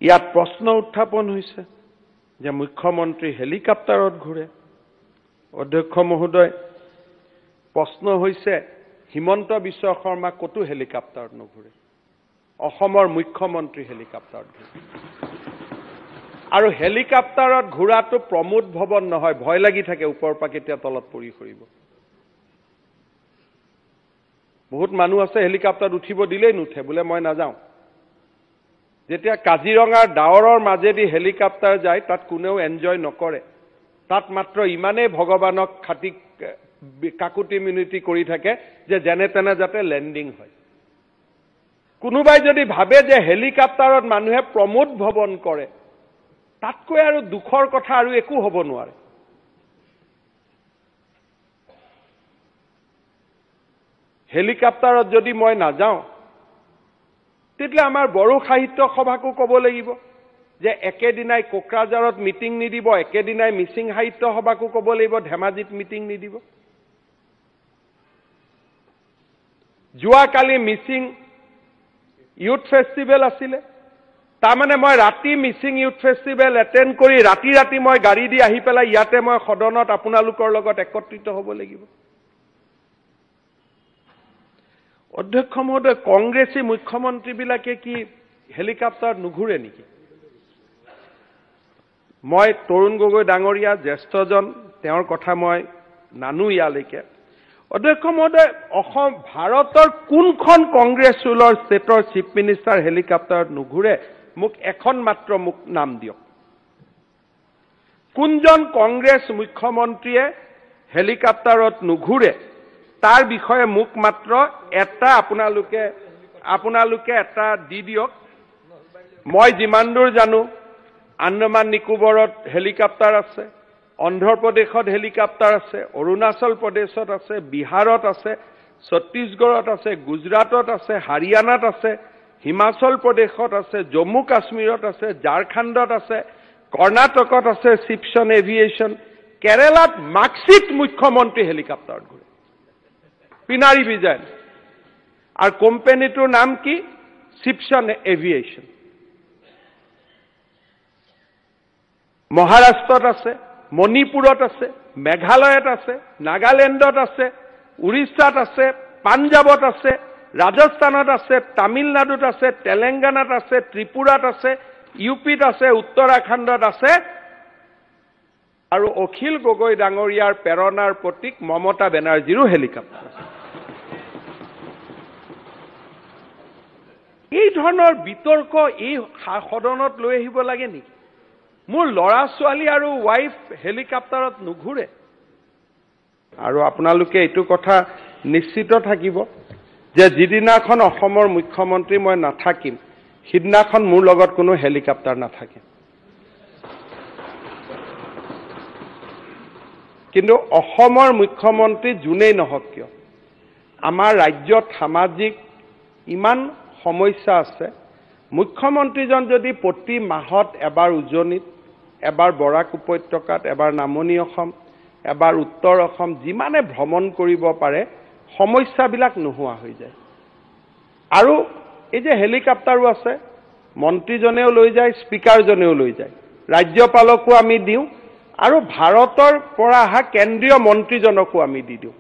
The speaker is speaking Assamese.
ইয়াত প্ৰশ্ন উত্থাপন হৈছে যে মুখ্যমন্ত্ৰী হেলিকপ্টাৰত ঘূৰে। অধ্যক্ষ মহোদয়, প্ৰশ্ন হৈছে হিমন্ত বিশ্ব শৰ্মা কতো হেলিকপ্টাৰত নুঘূৰে, অসমৰ মুখ্যমন্ত্ৰী হেলিকপ্টাৰত ঘূৰে। আৰু হেলিকপ্টাৰত ঘূৰাটো প্ৰমোদ ভৱন নহয়, ভয় লাগি থাকে ওপৰৰ পৰা কেতিয়া তলত পৰি সৰিব। বহুত মানুহ আছে হেলিকপ্টাৰত উঠিব দিলেই নুঠে, বোলে মই নাযাওঁ। যেতিয়া কাজিৰঙাৰ ডাৱৰৰ মাজেদি হেলিকপ্টাৰ যায় তাত কোনেও এনজয় নকৰে, তাত মাত্ৰ ইমানেই ভগৱানক খাটি কাকুতি মিনতি কৰি থাকে যে যেনে তেনে যাতে লেণ্ডিং হয়। কোনোবাই যদি ভাবে যে হেলিকপ্টাৰত মানুহে প্ৰমোদ ভৱন কৰে, তাতকৈ আৰু দুখৰ কথা আৰু একো হ'ব নোৱাৰে। হেলিকপ্টাৰত যদি মই নাযাওঁ, তেতিয়া আমাৰ বড়ো সাহিত্য সভাকো ক'ব লাগিব যে একেদিনাই কোকৰাঝাৰত মিটিং নিদিব, একেদিনাই মিচিং সাহিত্য সভাকো ক'ব লাগিব ধেমাজিত মিটিং নিদিব। যোৱাকালি মিচিং ইউথ ফেষ্টিভেল আছিলে, তাৰমানে মই ৰাতি মিচিং ইউথ ফেষ্টিভেল এটেণ্ড কৰি ৰাতি ৰাতি মই গাড়ী দি আহি পেলাই ইয়াতে মই সদনত আপোনালোকৰ লগত একত্ৰিত হ'ব লাগিব। অধ্যক্ষ মহোদয়, কংগ্ৰেছী মুখ্যমন্ত্ৰীবিলাকে কি হেলিকপ্টাৰত নুঘূৰে নেকি? মই তৰুণ গগৈ ডাঙৰীয়া জ্যেষ্ঠজন, তেওঁৰ কথা মই নানো ইয়ালৈকে। অধ্যক্ষ মহোদয়, অসম ভাৰতৰ কোনখন কংগ্ৰেছ ৰুলৰ ষ্টেটৰ চিফ মিনিষ্টাৰ হেলিকপ্টাৰত নুঘূৰে? মোক এখন মাত্ৰ মোক নাম দিয়ক। কোনজন কংগ্ৰেছ মুখ্যমন্ত্ৰীয়ে হেলিকপ্টাৰত নুঘূৰে তাৰ বিষয়ে মোক মাত্ৰ এটা আপোনালোকে এটা দি দিয়ক। মই যিমান দূৰ জানো আন্দামান নিকোবৰত হেলিকপ্টাৰ আছে, অন্ধ্ৰপ্ৰদেশত হেলিকপ্টাৰ আছে, অৰুণাচল প্ৰদেশত আছে, বিহাৰত আছে, ছত্তীশগড়ত আছে, গুজৰাটত আছে, হাৰিয়ানাত আছে, হিমাচল প্ৰদেশত আছে, জম্মু কাশ্মীৰত আছে, ঝাৰখণ্ডত আছে, কৰ্ণাটকত আছে শিৱসন এভিয়েশ্যন, কেৰালাত মাৰ্কশ্বিট মুখ্যমন্ত্ৰী হেলিকপ্টাৰত ঘূৰে, পিনাৰী বিজয়ন। আৰু কোম্পানীটোৰ নাম কি? শিৱসন এভিয়েশ্যন। মহাৰাষ্ট্ৰত আছে, মণিপুৰত আছে, মেঘালয়ত আছে, নাগালেণ্ডত আছে, উৰিষ্যাত আছে, পাঞ্জাৱত আছে, ৰাজস্থানত আছে, তামিলনাডুত আছে, তেলেংগানাত আছে, ত্ৰিপুৰাত আছে, ইউপিত আছে, উত্তৰাখণ্ডত আছে, আৰু অখিল গগৈ ডাঙৰীয়াৰ প্ৰেৰণাৰ প্ৰতীক মমতা বেনাৰ্জীৰো হেলিকপ্টাৰ আছে। এই ধৰণৰ বিতৰ্ক এই সদনত লৈ আহিব লাগে নেকি? মোৰ ল'ৰা ছোৱালী আৰু ৱাইফ হেলিকপ্টাৰত নুঘূৰে। আৰু আপোনালোকে এইটো কথা নিশ্চিত থাকিব যে যিদিনাখন অসমৰ মুখ্যমন্ত্ৰী মই নাথাকিম, সিদিনাখন মোৰ লগত কোনো হেলিকপ্টাৰ নাথাকে। কিন্তু অসমৰ মুখ্যমন্ত্ৰী যোনেই নহওক কিয়, আমাৰ ৰাজ্যত সামাজিক ইমান সমস্যা আছে, মুখ্যমন্ত্ৰীজন যদি প্ৰতি মাহত এবাৰ উজনিত, এবাৰ বৰাক উপত্যকাত, এবাৰ নামনি অসম, এবাৰ উত্তৰ অসম যিমানে ভ্ৰমণ কৰিব পাৰে, সমস্যাবিলাক নোহোৱা হৈ যায়। আৰু এই যে হেলিকপ্টাৰো আছে, মন্ত্ৰীজনেও লৈ যায়, স্পীকাৰজনেও লৈ যায়, ৰাজ্যপালকো আমি দিওঁ, আৰু ভাৰতৰ পৰা অহা কেন্দ্ৰীয় মন্ত্ৰীজনকো আমি দি দিওঁ।